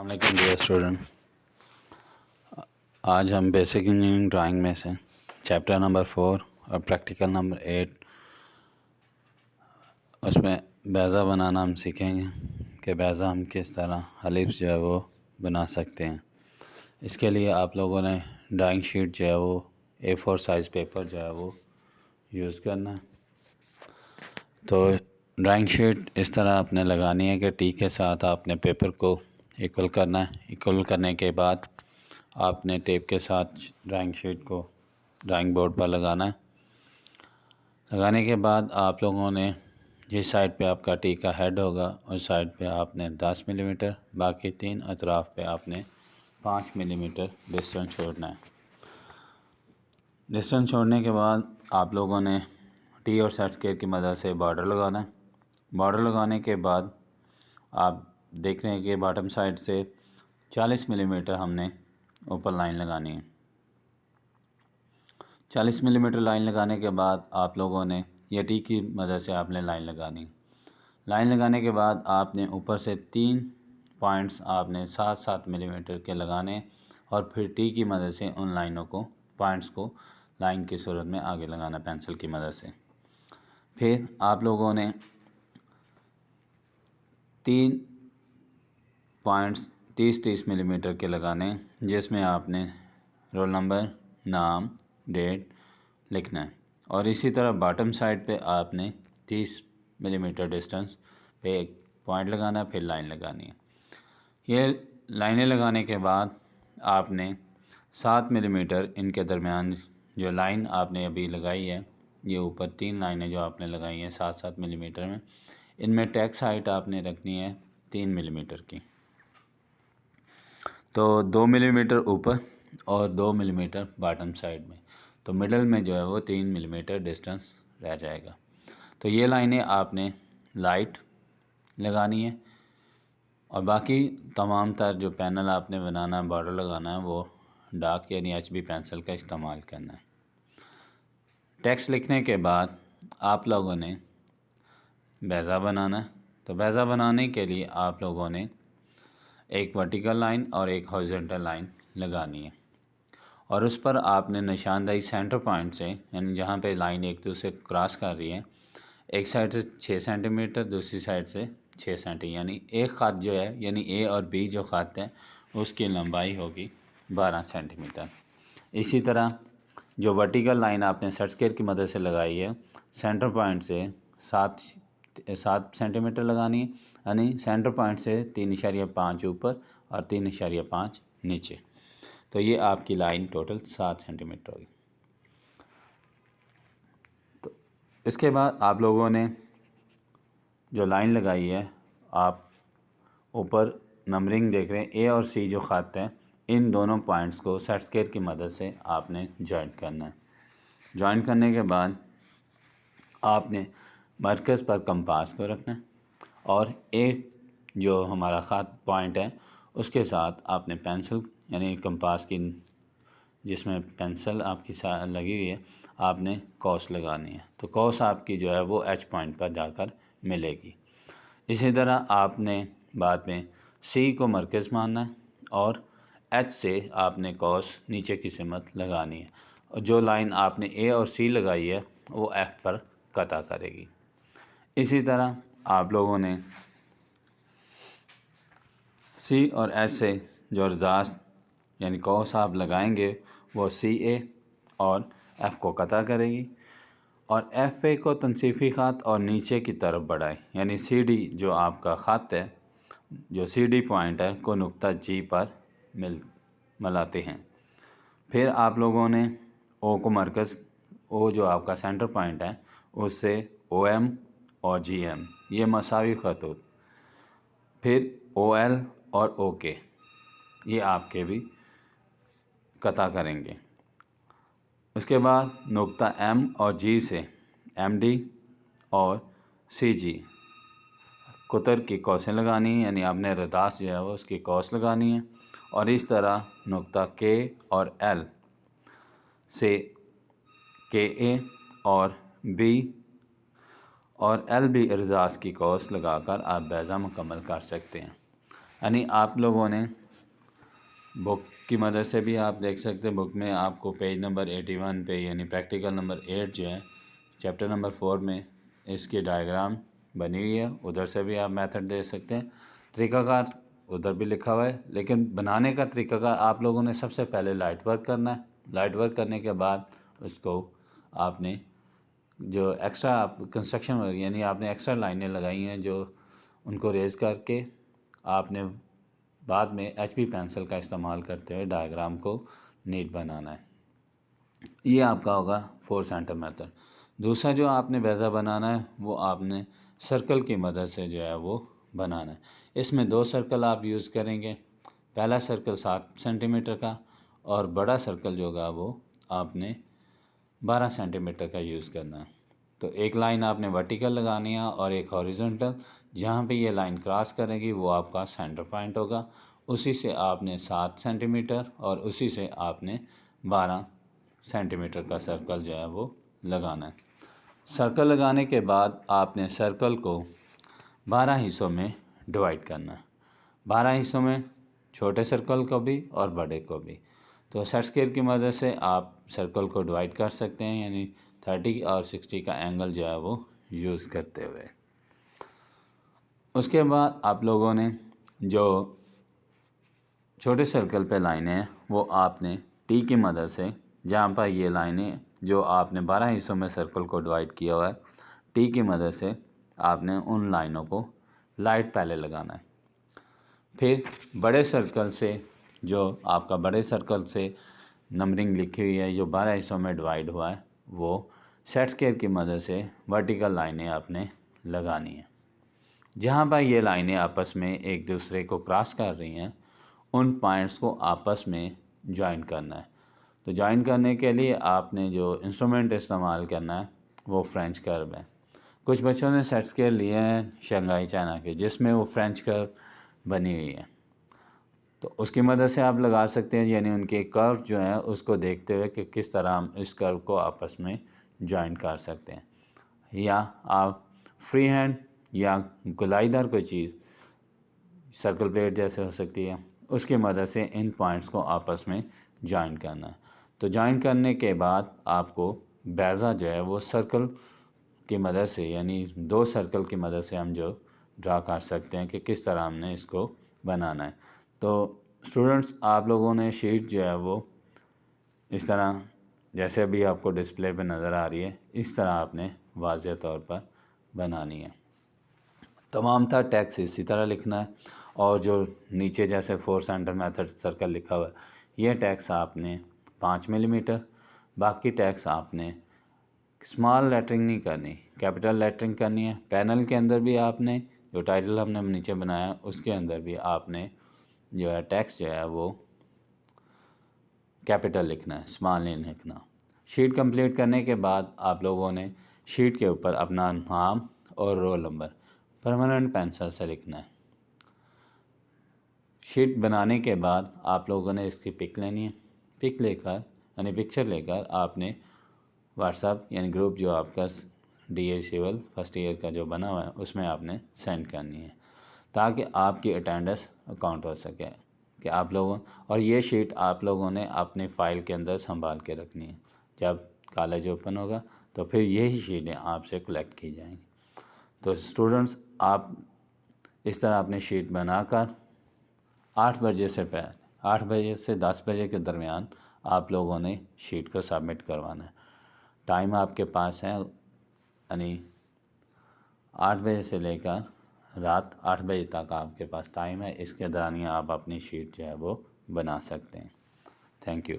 السلام علیکم dear student, آج ہم بیسک انجینئرنگ ڈرائنگ میں سے چیپٹر نمبر 4 اور پریکٹیکل نمبر 8 اس میں بیضہ بنانا ہم سیکھیں گے کہ بیضہ ہم کس طرح الف جو ہے وہ بنا سکتے ہیں۔ اس کے لیے آپ لوگوں نے ڈرائنگ شیٹ جو ہے وہ A4 سائز پیپر جو ہے وہ یوز کرنا ہے۔ تو ڈرائنگ شیٹ اس طرح آپ نے لگانی ہے کہ ٹی کے ساتھ آپ نے پیپر کو ایکول کرنا ہے۔ ایکول کرنے کے بعد آپ نے ٹیپ کے ساتھ ڈرائنگ شیٹ کو ڈرائنگ بورڈ پر لگانا ہے۔ لگانے کے بعد آپ لوگوں نے جس سائڈ پہ آپ کا ٹی کا ہیڈ ہوگا اس سائڈ پہ آپ نے 10 ملی میٹر، باقی 3 اطراف پہ آپ نے 5 ملی میٹر ڈسٹینس چھوڑنا ہے۔ ڈسٹینس چھوڑنے کے بعد آپ لوگوں نے ٹی اور سیٹ اسکیئر کی مدد سے بارڈر لگانا ہے۔ بارڈر لگانے کے بعد آپ دیکھ رہے ہیں کہ باٹم سائڈ سے 40 ملی میٹر ہم نے اوپر لائن لگانی ہے۔ 40 ملی میٹر لائن لگانے کے بعد آپ لوگوں نے یہ ٹی کی مدد سے آپ نے لائن لگانی ہے۔ لائن لگانے کے بعد آپ نے اوپر سے 3 پوائنٹس آپ نے 7-7 ملی میٹر کے لگانے اور پھر ٹی کی مدد سے ان لائنوں کو پوائنٹس کو لائن کی صورت میں آگے لگانا پینسل کی مدد سے۔ پھر آپ لوگوں نے 3 پوائنٹس 30-30 ملی میٹر کے لگانے جس میں آپ نے رول نمبر، نام، ڈیٹ لکھنا ہے، اور اسی طرح باٹم سائڈ پہ آپ نے 30 ملی میٹر ڈسٹینس پہ ایک پوائنٹ لگانا ہے، پھر لائن لگانی ہے۔ یہ لائنیں لگانے کے بعد آپ نے 7 ملی میٹر ان کے درمیان جو لائن آپ نے ابھی لگائی ہے، یہ اوپر 3 لائنیں جو آپ نے لگائی ہیں 7-7 ملی میٹر میں، ان میں ٹیکس ہائٹ آپ نے رکھنی ہے 3 ملی میٹر کی۔ تو 2 ملی میٹر اوپر اور 2 ملی میٹر باٹم سائڈ میں، تو مڈل میں جو ہے وہ 3 ملی میٹر ڈسٹینس رہ جائے گا۔ تو یہ لائنیں آپ نے لائٹ لگانی ہے، اور باقی تمام تر جو پینل آپ نے بنانا ہے، بارڈر لگانا ہے، وہ ڈارک یعنی HB پینسل کا استعمال کرنا ہے۔ ٹیکسٹ لکھنے کے بعد آپ لوگوں نے بیضہ بنانا ہے۔ تو بیضہ بنانے کے لیے آپ لوگوں نے ایک ورٹیکل لائن اور ایک ہارزونٹل لائن لگانی ہے، اور اس پر آپ نے نشاندہی سینٹر پوائنٹ سے، یعنی جہاں پہ لائن ایک دوسرے کراس کر رہی ہے، ایک سائڈ سے 6 سینٹی میٹر، دوسری سائڈ سے 6 سینٹی، یعنی ایک خط جو ہے، یعنی اے اور بی جو خط ہے اس کی لمبائی ہوگی 12 سینٹی میٹر۔ اسی طرح جو ورٹیکل لائن آپ نے سیٹ اسکیئر کی مدد سے لگائی ہے، سینٹر پوائنٹ سے 7 سینٹی میٹر لگانی ہے، یعنی سینٹر پوائنٹ سے 3.5 اوپر اور 3.5 نیچے۔ تو یہ آپ کی لائن ٹوٹل 7 سینٹی میٹر ہوگی۔ تو اس کے بعد آپ لوگوں نے جو لائن لگائی ہے، آپ اوپر نمبرنگ دیکھ رہے ہیں، اے اور سی جو خط ہیں، ان دونوں پوائنٹس کو سیٹ اسکیئر کی مدد سے آپ نے جوائنٹ کرنا ہے۔ جوائنٹ کرنے کے بعد آپ نے مرکز پر کمپاس کو رکھنا ہے، اور ایک جو ہمارا خط پوائنٹ ہے اس کے ساتھ آپ نے پینسل یعنی کمپاس کی جس میں پینسل آپ کی لگی ہوئی ہے، آپ نے کوس لگانی ہے۔ تو کوس آپ کی جو ہے وہ ایچ پوائنٹ پر جا کر ملے گی۔ اسی طرح آپ نے بعد میں سی کو مرکز ماننا ہے، اور ایچ سے آپ نے کوس نیچے کی سمت لگانی ہے، اور جو لائن آپ نے اے اور سی لگائی ہے وہ ایف پر قطع کرے گی۔ اسی طرح آپ لوگوں نے سی اور ایچ سے جو رداس یعنی کوس آپ لگائیں گے وہ سی اے اور ایف کو قطع کرے گی، اور ایف اے کو تنصیفی خط اور نیچے کی طرف بڑھائے، یعنی سی ڈی جو آپ کا خط ہے، جو سی ڈی پوائنٹ ہے کو نقطہ جی پر ملاتے ہیں۔ پھر آپ لوگوں نے او کو مرکز، او جو آپ کا سینٹر پوائنٹ ہے، اس سے او ایم اور جی ایم یہ مساوی خطوط، پھر او ایل اور او کے یہ آپ کے بھی قطع کریں گے۔ اس کے بعد نقطہ ایم اور جی سے ایم ڈی اور سی جی قطر کی کوسیں لگانی ہیں، یعنی آپ نے رداس جو ہے وہ اس کی کوس لگانی ہے، اور اس طرح نقطہ کے اور ایل سے کے اے اور بی اور ایل بی رداس کی کوس لگا کر آپ بیضہ مکمل کر سکتے ہیں۔ यानी आप लोगों ने बुक की मदद से भी आप देख सकते हैं। बुक में आपको पेज नंबर 81 पे यानी प्रैक्टिकल नंबर 8 जो है चैप्टर नंबर 4 में इसकी डायग्राम बनी हुई है, उधर से भी आप मेथड दे सकते हैं। तरीक़ाकार उधर भी लिखा हुआ है, लेकिन बनाने का तरीक़ाकार आप लोगों ने सबसे पहले लाइट वर्क करना है। लाइट वर्क करने के बाद उसको आपने जो एक्स्ट्रा आप कंस्ट्रक्शन वर्क यानी आपने एक्स्ट्रा लाइनें लगाई हैं जो उनको रेज़ करके आपने बाद में HP पेंसिल का इस्तेमाल करते हुए डायग्राम को नीट बनाना है। ये आपका होगा 4 सेंटर मेथड। दूसरा जो आपने बेज़ा बनाना है वो आपने सर्कल की मदद से जो है वो बनाना है। इसमें 2 सर्कल आप यूज़ करेंगे। पहला सर्कल 7 सेंटीमीटर का और बड़ा सर्कल जो होगा वो आपने 12 सेंटीमीटर का यूज़ करना है। तो एक लाइन आपने वर्टिकल लगानी है और एक हॉरिजॉन्टल, जहाँ पे ये लाइन क्रॉस करेगी वो आपका सेंटर पॉइंट होगा। उसी से आपने 7 सेंटीमीटर और उसी से आपने 12 सेंटीमीटर का सर्कल जो है वो लगाना है। सर्कल लगाने के बाद आपने सर्कल को 12 हिस्सों में डिवाइड करना है। 12 हिस्सों में छोटे सर्कल को भी और बड़े को भी। तो सेट स्क्वायर की मदद से आप सर्कल को डिवाइड कर सकते हैं, यानी 30 और 60 का एंगल जो है वो यूज़ करते हुए। उसके बाद आप लोगों ने जो छोटे सर्कल पे लाइनें हैं वो आपने टी की मदद से, जहाँ पर ये लाइनें जो आपने 12 हिस्सों में सर्कल को डिवाइड किया हुआ है, टी की मदद से आपने उन लाइनों को लाइट पहले लगाना है। फिर बड़े सर्कल से, जो आपका बड़े सर्कल से नंबरिंग लिखी हुई है जो 12 हिस्सों में डिवाइड हुआ है, वो सेट स्क्वायर की मदद से वर्टिकल लाइनें आपने लगानी है। जहाँ पर ये लाइनें आपस में एक दूसरे को क्रॉस कर रही हैं उन पॉइंट्स को आपस में जॉइन करना है। तो जॉइन करने के लिए आपने जो इंस्ट्रूमेंट इस्तेमाल करना है वो फ्रेंच कर्व है। कुछ बच्चों ने सेट स्क्वायर लिए हैं शंघाई चाइना के, जिसमें वो फ्रेंच कर्व बनी हुई है, तो उसकी मदद से आप लगा सकते हैं। यानी उनके कर्व जो है उसको देखते हुए कि किस तरह हम इस कर्व को आपस में जॉइन कर सकते हैं, या आप फ्री हैंड या गुलाईदार कोई चीज़ सर्कल प्लेट जैसे हो सकती है उसकी मदद से इन पॉइंट्स को आपस में जॉइन करना है। तो जॉइन करने के बाद आपको बेज़ा जो है वो सर्कल की मदद से, यानी 2 सर्कल की मदद से हम जो ड्रा कर सकते हैं कि किस तरह हमने इसको बनाना है। तो स्टूडेंट्स, आप लोगों ने शीट जो है वो इस तरह जैसे अभी आपको डिस्प्ले पे नज़र आ रही है इस तरह आपने वाज़ेह तौर पर बनानी है। तमाम था टेक्स्ट इसी तरह लिखना है, और जो नीचे जैसे 4 सेंटर मेथड सर्कल लिखा हुआ है ये टेक्स्ट आपने 5 मिलीमीटर, बाकी टेक्स्ट आपने स्मॉल लेटरिंग नहीं करनी, कैपिटल लेटरिंग करनी है। पैनल के अंदर भी आपने जो टाइटल हमने नीचे बनाया उसके अंदर भी आपने जो है टेक्स्ट जो है वो कैपिटल लिखना है, स्मॉल नहीं लिखना। शीट कंप्लीट करने के बाद आप लोगों ने शीट के ऊपर अपना नाम और रोल नंबर परमानेंट पेंसिल से लिखना है। शीट बनाने के बाद आप लोगों ने इसकी पिक लेनी है। पिक लेकर यानी पिक्चर लेकर आपने व्हाट्सएप यानी ग्रुप जो आपका DA सिविल फर्स्ट ईयर का जो बना हुआ है उसमें आपने सेंड करनी है, ताकि आपकी अटेंडेंस काउंट हो सके कि आप लोगों, और ये शीट आप लोगों ने अपनी फ़ाइल के अंदर संभाल के रखनी है। जब कॉलेज ओपन होगा तो फिर यही शीटें आपसे कलेक्ट की जाएंगी। तो स्टूडेंट्स, आप इस तरह अपनी शीट बनाकर 8 बजे से पहले 8 बजे से 10 बजे के दरमियान आप लोगों ने शीट को सबमिट करवाना है। टाइम आपके पास है, यानी 8 बजे से लेकर रात 8 बजे तक आपके पास टाइम है। इसके दौरान आप अपनी शीट जो है वो बना सकते हैं। Thank you.